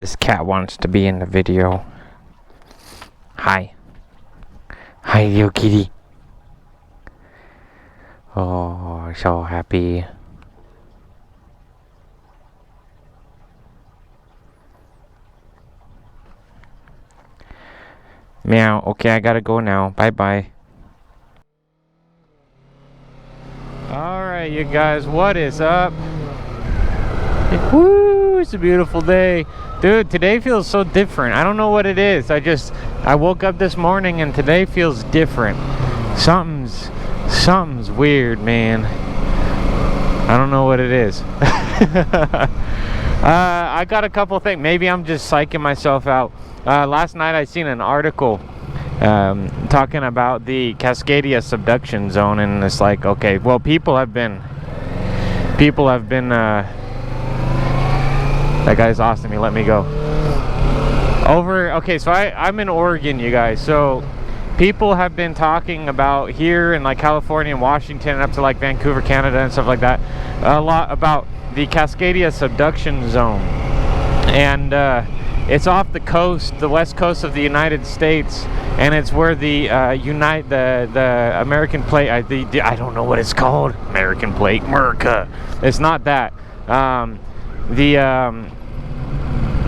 This cat wants to be in the video. Hi. Hi, little kitty. Oh, so happy. Meow. Okay, I gotta go now. Bye-bye. Alright, you guys, what is up? Woo, it's a beautiful day. Dude, today feels so different. I don't know what it is. I woke up this morning and today feels different. Something's weird, man. I don't know what it is. I got a couple things. Maybe I'm just psyching myself out. Last night I seen an article talking about the Cascadia subduction zone, and it's like, okay, well, people have been that guy's awesome. He let me go. Okay, so I'm in Oregon, you guys. So people have been talking about here in like California and Washington and up to like Vancouver, Canada and stuff like that, a lot about the Cascadia subduction zone. And it's off the coast, the west coast of the United States, and it's where the the American plate, I don't know what it's called. American plate, America. It's not that.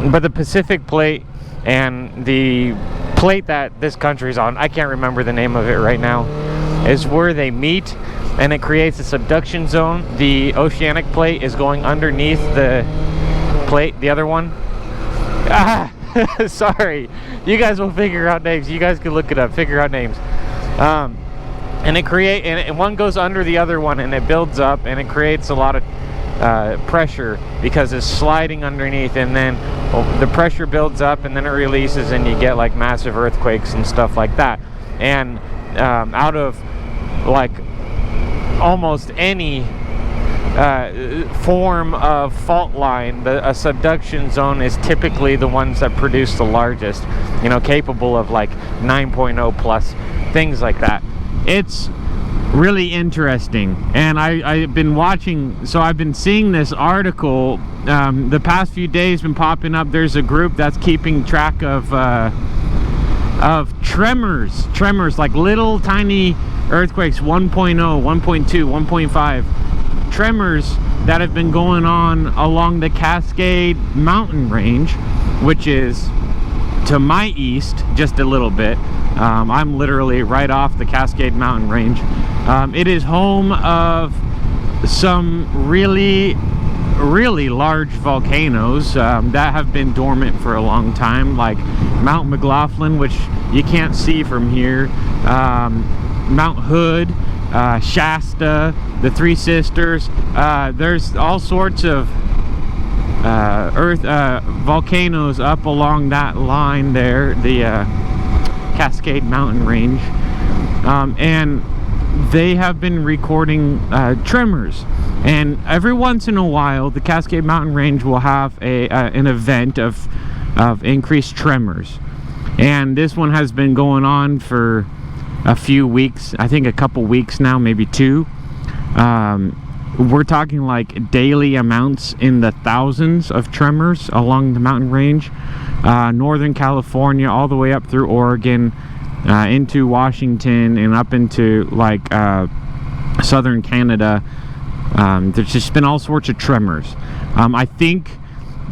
But the Pacific plate and the plate that this country's on, I can't remember the name of it right now, is where they meet, and it creates a subduction zone. The oceanic plate is going underneath the plate, the other one. Sorry, you guys will figure out names. You guys can look it up, figure out names. And one goes under the other one, and it builds up, and it creates a lot of pressure because it's sliding underneath, and then the pressure builds up, and then it releases, and you get like massive earthquakes and stuff like that. And out of like almost any form of fault line, a subduction zone is typically the ones that produce the largest, capable of like 9.0 plus, things like that. It's really interesting, and I've been watching, so I've been seeing this article the past few days, been popping up. There's a group that's keeping track of tremors, like little tiny earthquakes, 1.0, 1.2, 1.5 tremors that have been going on along the Cascade mountain range, which is to my east just a little bit. I'm literally right off the Cascade mountain range. It is home of some really large volcanoes that have been dormant for a long time, like Mount McLaughlin, which you can't see from here, Mount Hood, Shasta, the Three Sisters. There's all sorts of volcanoes up along that line there, the Cascade mountain range, and they have been recording tremors. And every once in a while the Cascade mountain range will have an event of increased tremors, and this one has been going on for a few weeks, I think a couple weeks now, maybe two. We're talking like daily amounts in the thousands of tremors along the mountain range, Northern California all the way up through Oregon, into Washington, and up into like southern Canada. There's just been all sorts of tremors. I think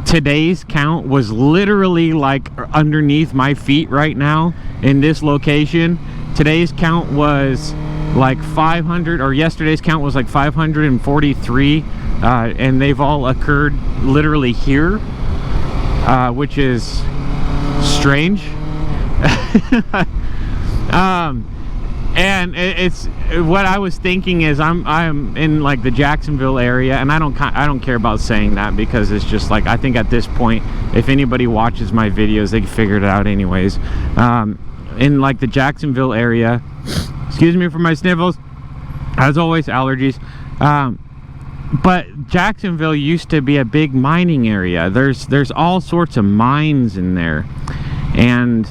today's count was literally like underneath my feet right now in this location. Today's count was like 500, or yesterday's count was like 543, and they've all occurred literally here, which is strange. And it's what I was thinking is I'm in like the Jacksonville area, and I don't care about saying that, because it's just like, I think at this point, if anybody watches my videos, they can figure it out anyways. In like the Jacksonville area, excuse me for my sniffles, as always, allergies. But Jacksonville used to be a big mining area. There's all sorts of mines in there, and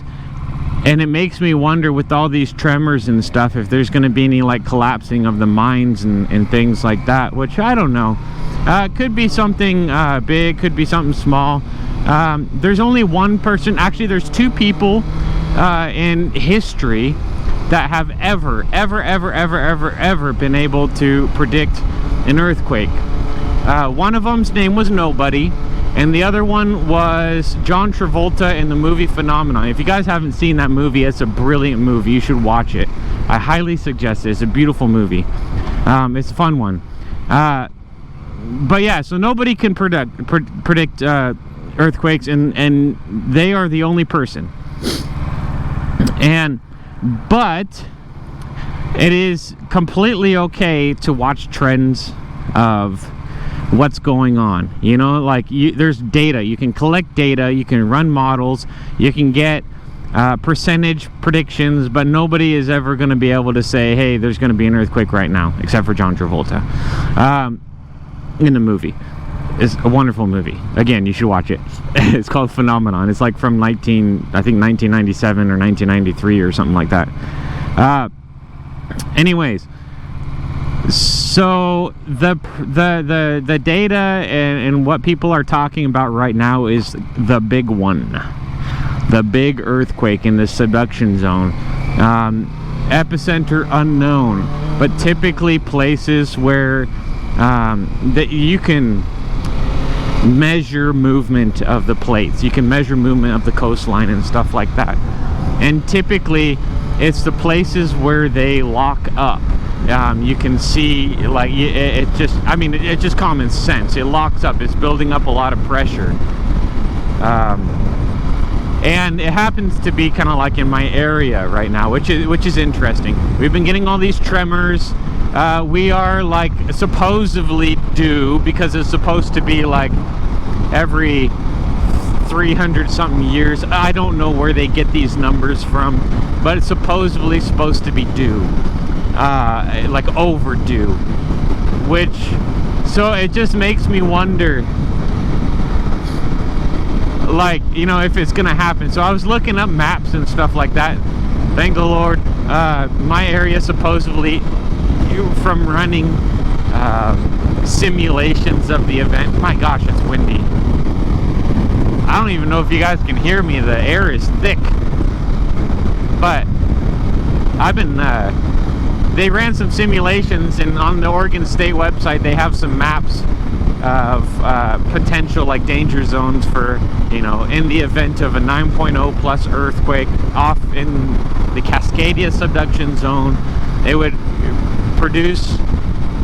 it makes me wonder, with all these tremors and stuff, if there's going to be any like collapsing of the mines and things like that, which I don't know. Could be something big, could be something small. There's only one person, actually there's two people in history that have ever been able to predict an earthquake. One of them's name was Nobody, and the other one was John Travolta in the movie Phenomenon. If you guys haven't seen that movie, it's a brilliant movie. You should watch it. I highly suggest it. It's a beautiful movie. It's a fun one. But yeah, so nobody can predict earthquakes, and they are the only person. But it is completely okay to watch trends of what's going on. You know, like there's data. You can collect data, you can run models, you can get percentage predictions, but nobody is ever going to be able to say, hey, there's going to be an earthquake right now, except for John Travolta in the movie. It's a wonderful movie. Again, you should watch it. It's called Phenomenon. It's like from 1997 or 1993 or something like that. Anyways, so the data and what people are talking about right now is the big one, the big earthquake in the subduction zone. Epicenter unknown, but typically places where that you can measure movement of the plates, you can measure movement of the coastline and stuff like that. And typically it's the places where they lock up. You can see, like, it's just common sense. It locks up. It's building up a lot of pressure. And it happens to be kind of like in my area right now, which is interesting. We've been getting all these tremors. We are like supposedly due, because it's supposed to be like every 300 something years. I don't know where they get these numbers from, but it's supposedly supposed to be due, like overdue, so it just makes me wonder, like, you know, if it's gonna happen. So I was looking up maps and stuff like that. Thank the Lord, my area supposedly, from running simulations of the event. My gosh, it's windy. I don't even know if you guys can hear me. The air is thick. But I've been they ran some simulations, and on the Oregon State website they have some maps of potential, like, danger zones for, you know, in the event of a 9.0 plus earthquake off in the Cascadia subduction zone. It would produce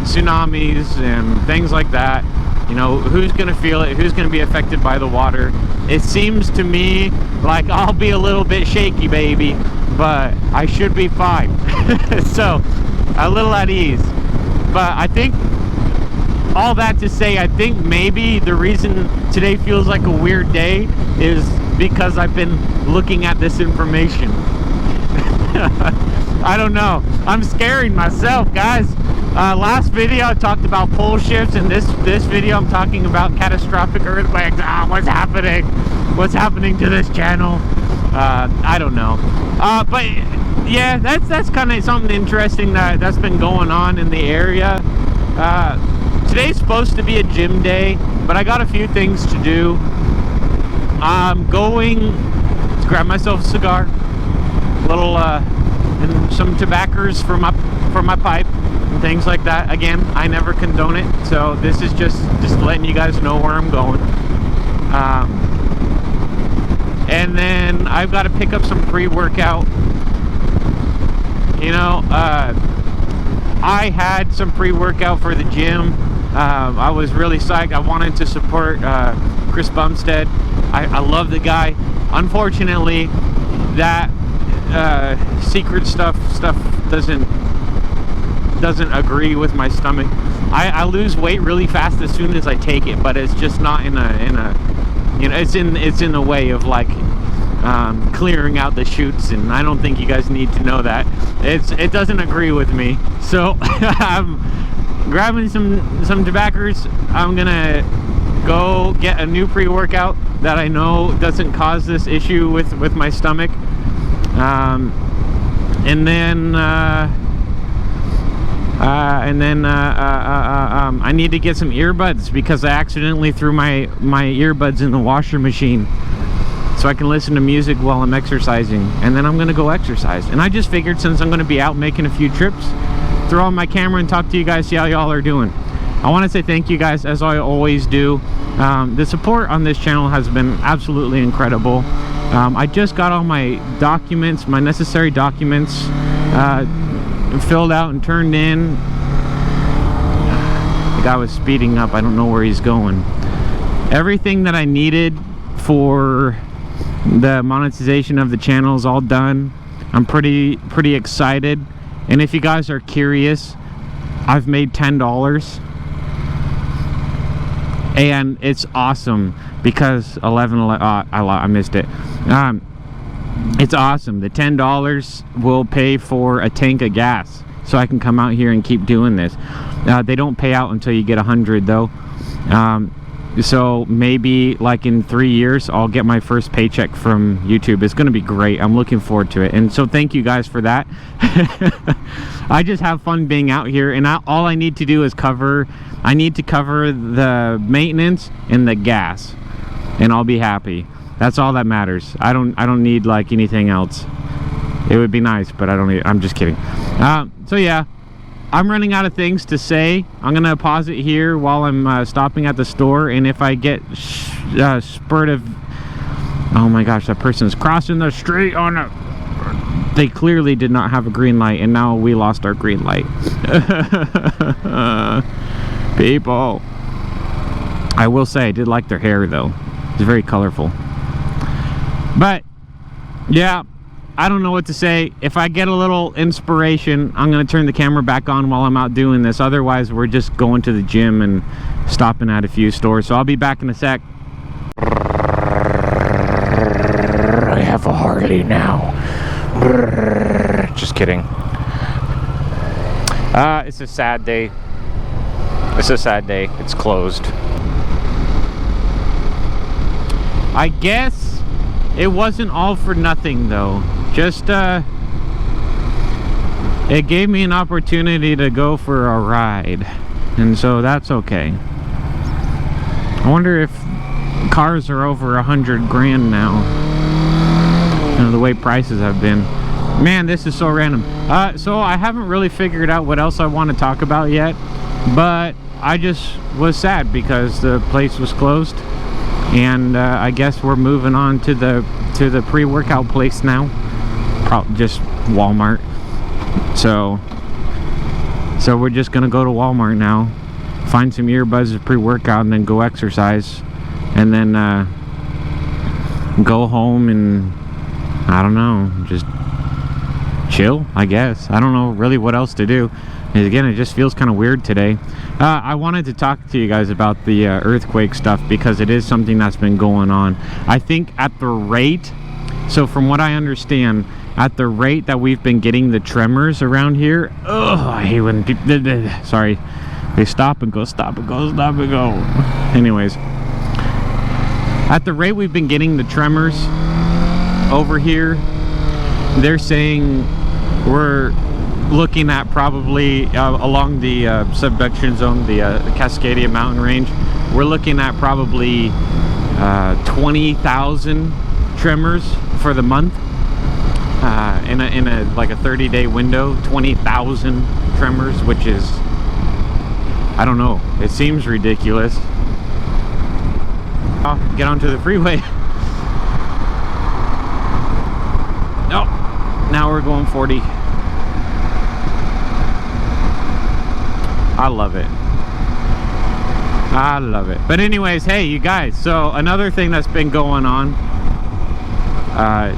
tsunamis and things like that. You know, who's going to feel it? Who's going to be affected by the water? It seems to me like I'll be a little bit shaky, baby, but I should be fine. So, a little at ease. But I think, all that to say, I think maybe the reason today feels like a weird day is because I've been looking at this information. I don't know. I'm scaring myself, guys. Last video I talked about pole shifts, and this video I'm talking about catastrophic earthquakes. What's happening? What's happening to this channel? I don't know. But yeah, that's kind of something interesting that's been going on in the area. Today's supposed to be a gym day, but I got a few things to do. I'm going to grab myself a cigar, a little and some tobaccos for my pipe and things like that. Again, I never condone it, so this is just letting you guys know where I'm going. And then I've got to pick up some pre-workout. You know, I had some pre-workout for the gym. I was really psyched. I wanted to support Chris Bumstead. I love the guy. Unfortunately, that secret stuff doesn't agree with my stomach. I lose weight really fast as soon as I take it, but it's just not in a you know, it's in the way of, like, clearing out the chutes, and I don't think you guys need to know that. It doesn't agree with me. So I'm grabbing some tobaccos. I'm gonna go get a new pre-workout that I know doesn't cause this issue with my stomach. And then I And then I need to get some earbuds because I accidentally threw my earbuds in the washer machine, so I can listen to music while I'm exercising. And then I'm gonna go exercise. And I just figured, since I'm gonna be out making a few trips, throw on my camera and talk to you guys, see how y'all are doing. I want to say thank you guys, as I always do. The support on this channel has been absolutely incredible. I just got all my documents, my necessary documents, filled out and turned in. The guy was speeding up. I don't know where he's going. Everything that I needed for the monetization of the channel is all done. I'm pretty excited. And if you guys are curious, I've made $10. And it's awesome because I missed it. It's awesome. The $10 will pay for a tank of gas, so I can come out here and keep doing this. They don't pay out until you get 100 though. So maybe like in 3 years I'll get my first paycheck from YouTube. It's gonna be great. I'm looking forward to it. And so thank you guys for that. I just have fun being out here, and all I need to do is cover the maintenance and the gas, and I'll be happy. That's all that matters. I don't need like anything else. It would be nice, but I'm just kidding. So yeah, I'm running out of things to say. I'm gonna pause it here while I'm stopping at the store, and if I get spurt of, oh my gosh, that person's crossing the street on a, they clearly did not have a green light, and now we lost our green light. People. I will say I did like their hair though. It's very colorful. But yeah, I don't know what to say. If I get a little inspiration, I'm gonna turn the camera back on while I'm out doing this. Otherwise, we're just going to the gym and stopping at a few stores. So I'll be back in a sec. I have a Harley now. Just kidding. It's a sad day. It's a sad day. It's closed. I guess it wasn't all for nothing though. Just it gave me an opportunity to go for a ride, and so that's okay. I wonder if cars are over 100 grand now. You know, the way prices have been. Man, this is so random. So I haven't really figured out what else I want to talk about yet, but I just was sad because the place was closed, and I guess we're moving on to the pre-workout place now. Just Walmart. So we're just gonna go to Walmart now, find some earbuds of pre-workout, and then go exercise, and then go home and I don't know, just chill, I guess. I don't know really what else to do. And again, it just feels kind of weird today. I wanted to talk to you guys about the earthquake stuff because it is something that's been going on. I think at the rate, so from what I understand, at the rate that we've been getting the tremors around here, I hate when people, sorry, they stop and go, stop and go, stop and go. Anyways, at the rate we've been getting the tremors over here, they're saying we're looking at probably along the subduction zone, the Cascadia mountain range, we're looking at probably 20,000 tremors for the month, in a like a 30-day window. 20,000 tremors, which is, I don't know, it seems ridiculous. I'll get onto the freeway. Oh, now we're going 40. I love it. I love it. But anyways, hey, you guys, so another thing that's been going on,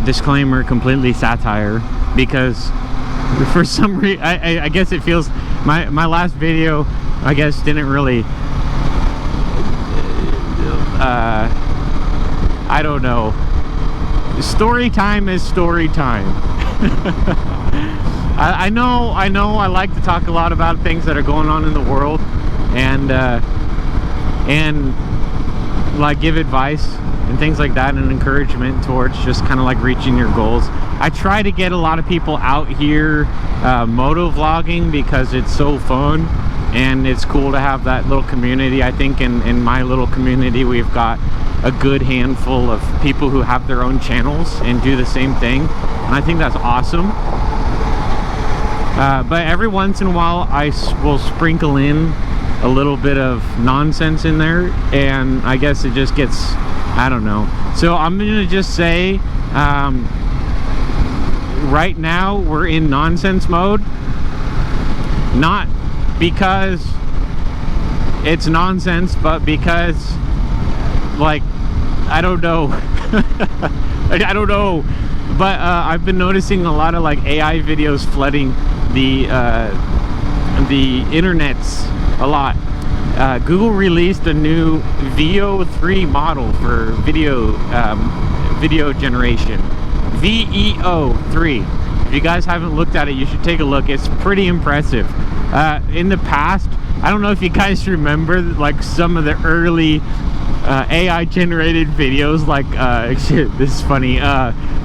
disclaimer, completely satire, because for some reason, I guess it feels, my last video, I guess, didn't really, I don't know. Story time is story time. I know I like to talk a lot about things that are going on in the world, and like give advice and things like that, and encouragement towards just kind of like reaching your goals. I try to get a lot of people out here moto vlogging because it's so fun and it's cool to have that little community. I think in my little community we've got a good handful of people who have their own channels and do the same thing, and I think that's awesome. But every once in a while I will sprinkle in a little bit of nonsense in there, and I guess it just gets, I don't know. So I'm gonna just say right now we're in nonsense mode, not because it's nonsense, but because, like, I don't know. I don't know, but I've been noticing a lot of like AI videos flooding the internets a lot. Google released a new VEO3 model for video generation. VEO3. If you guys haven't looked at it, you should take a look. It's pretty impressive. In the past, I don't know if you guys remember like some of the early AI generated videos, like shit, this is funny,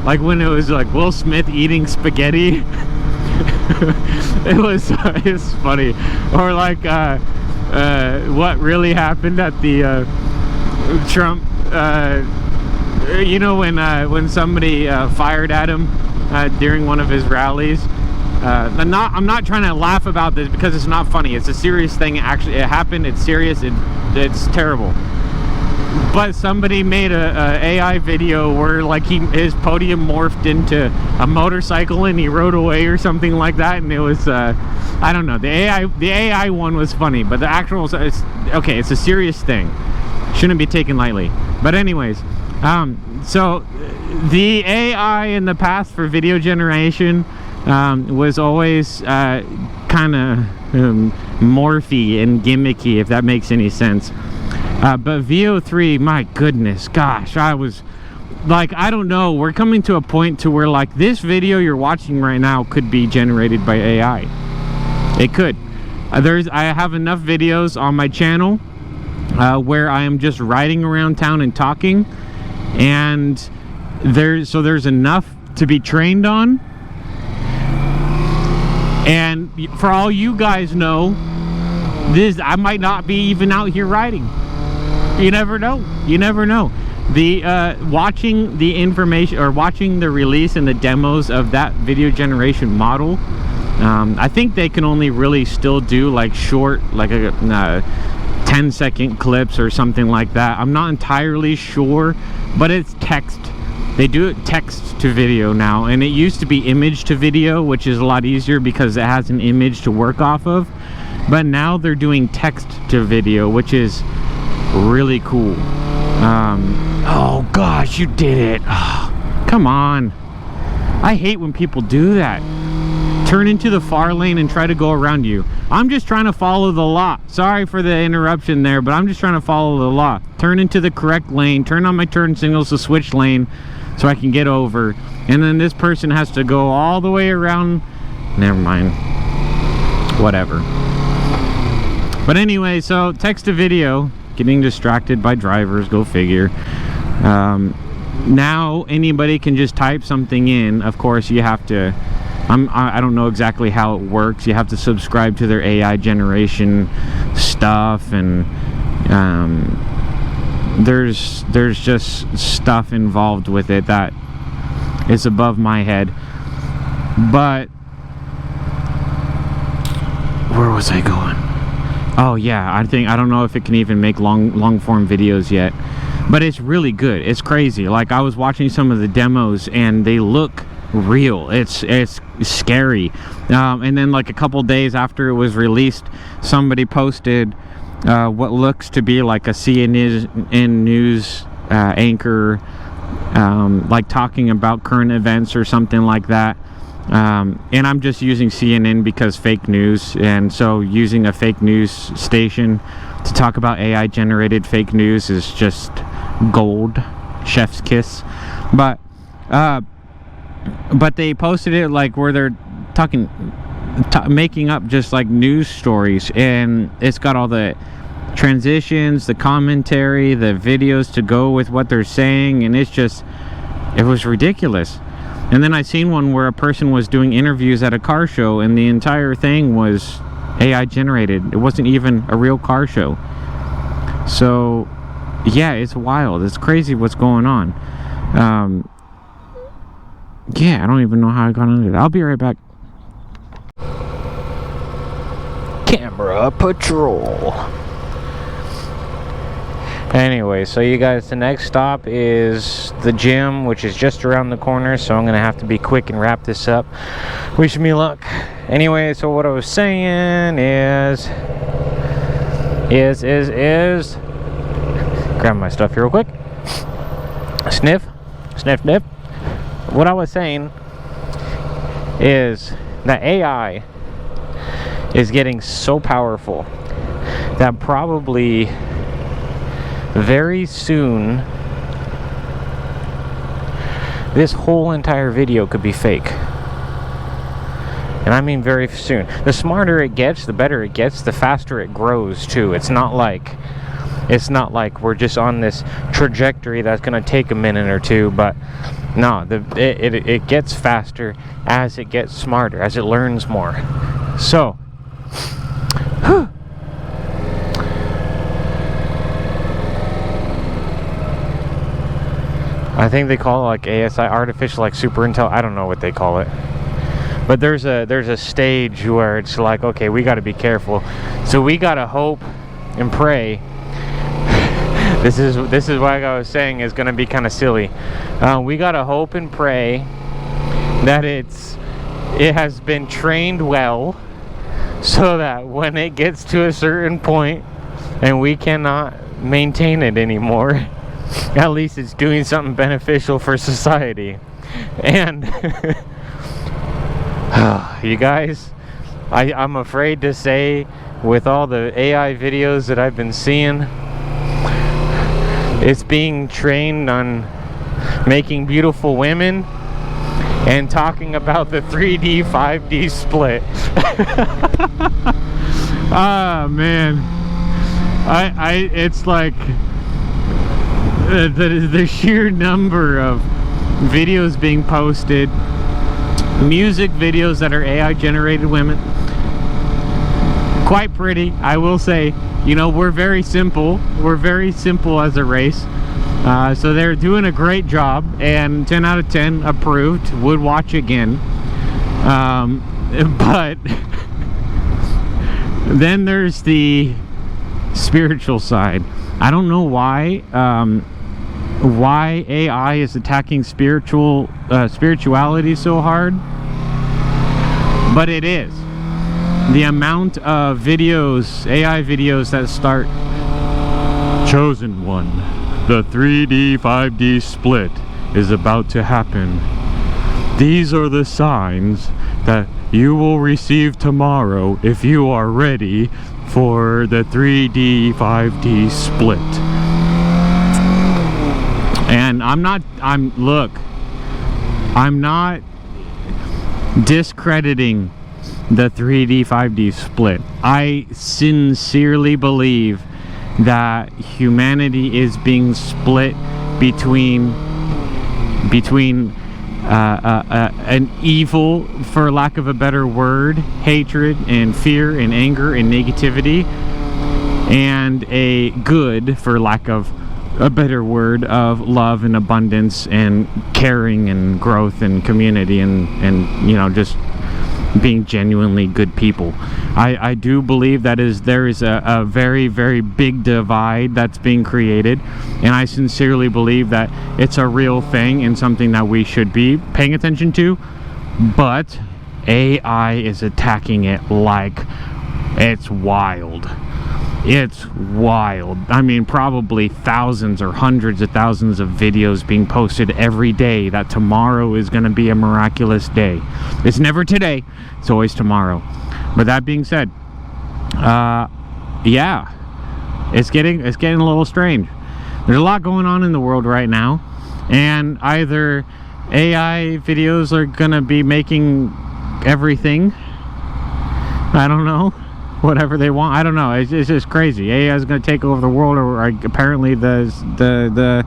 like when it was like Will Smith eating spaghetti. It's funny. Or like what really happened at the Trump, you know, when somebody fired at him during one of his rallies. I'm not trying to laugh about this because it's not funny. It's a serious thing. Actually, it happened. It's serious. It's terrible. But somebody made a AI video where like his podium morphed into a motorcycle and he rode away or something like that, and it was I don't know. The AI one was funny, but the actual, it's okay. It's a serious thing. Shouldn't be taken lightly. But anyways, so the AI in the past for video generation was always kind of morphy and gimmicky, if that makes any sense. But VEO3, my goodness, gosh, I was like, I don't know, we're coming to a point to where like this video you're watching right now could be generated by AI. It could. I have enough videos on my channel where I am just riding around town and talking, and there's enough to be trained on. And for all you guys know, I might not be even out here riding. You never know. You never know. The watching the information, or watching the release and the demos of that video generation model, I think they can only really still do like short, like a 10-second clips or something like that. I'm not entirely sure, but it's text. They do it text to video now, and it used to be image to video, which is a lot easier because it has an image to work off of. But now they're doing text to video, which is really cool. Oh gosh, you did it. Oh, come on. I hate when people do that. Turn into the far lane and try to go around you. I'm just trying to follow the law. Sorry for the interruption there, but I'm just trying to follow the law. Turn into the correct lane, turn on my turn signals to switch lane so I can get over. And then this person has to go all the way around. Never mind. Whatever. But anyway, so text to video, getting distracted by drivers, go figure. Now anybody can just type something in. Of course, you have to, I don't know exactly how it works. You have to subscribe to their AI generation stuff, and there's just stuff involved with it that is above my head. But where was I going? Oh yeah, I don't know if it can even make long form videos yet, but it's really good. It's crazy. Like, I was watching some of the demos and they look real. It's scary. And then like a couple days after it was released, somebody posted what looks to be like a CNN news anchor, like talking about current events or something like that. And I'm just using CNN because fake news, and so using a fake news station to talk about AI generated fake news is just gold, chef's kiss. But they posted it like where they're making up just like news stories, and it's got all the transitions, the commentary, the videos to go with what they're saying, and it was ridiculous. And then I seen one where a person was doing interviews at a car show, and the entire thing was AI generated. It wasn't even a real car show. So yeah, it's wild. It's crazy what's going on. Yeah, I don't even know how I got into that. I'll be right back. Camera patrol. Anyway, so you guys, the next stop is the gym, which is just around the corner, so I'm gonna have to be quick and wrap this up. Wish me luck. Anyway, so what I was saying is grab my stuff here real quick. Sniff. What I was saying is that AI is getting so powerful that probably very soon this whole entire video could be fake. And I mean very soon. The smarter it gets, the better it gets, the faster it grows too. It's not like we're just on this trajectory that's going to take a minute or two, but no, it gets faster as it gets smarter, as it learns more. So, I think they call it like ASI, artificial, like super intel. I don't know what they call it. But there's a stage where it's like, okay, we got to be careful. So we got to hope and pray. This is what I was saying is going to be kind of silly. We got to hope and pray that it has been trained well, so that when it gets to a certain point and we cannot maintain it anymore, at least it's doing something beneficial for society. And you guys, I'm afraid to say, with all the AI videos that I've been seeing, it's being trained on making beautiful women and talking about the 3D 5D split. Ah, man, it's like the sheer number of videos being posted, music videos that are AI generated women, quite pretty, I will say. You know, we're very simple as a race, so they're doing a great job, and 10 out of 10 approved, would watch again. But then there's the spiritual side. I don't know why AI is attacking spirituality so hard, but it is. The amount of videos, AI videos that start, chosen one, the 3D 5D split is about to happen. These are the signs that you will receive tomorrow if you are ready for the 3D 5D split. And I'm not discrediting the 3D 5D split. I sincerely believe that humanity is being split between an evil, for lack of a better word, hatred and fear and anger and negativity, and a good, for lack of a better word, of love and abundance and caring and growth and community and you know, just being genuinely good people. I do believe that there is a very, very big divide that's being created, and I sincerely believe that it's a real thing and something that we should be paying attention to. But AI is attacking it like it's wild. It's wild. I mean, probably thousands or hundreds of thousands of videos being posted every day that tomorrow is going to be a miraculous day. It's never today, it's always tomorrow. But that being said, yeah, it's getting a little strange. There's a lot going on in the world right now, and either AI videos are going to be making everything, I don't know, whatever they want. I don't know. It's just crazy. AI is going to take over the world, or apparently the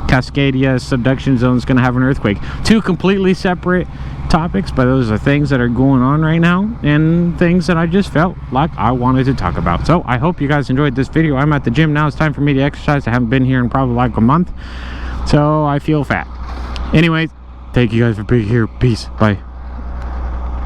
Cascadia subduction zone is going to have an earthquake. Two completely separate topics, but those are things that are going on right now and things that I just felt like I wanted to talk about. So I hope you guys enjoyed this video. I'm at the gym now. It's time for me to exercise. I haven't been here in probably like a month, so I feel fat. Anyways, thank you guys for being here. Peace. Bye.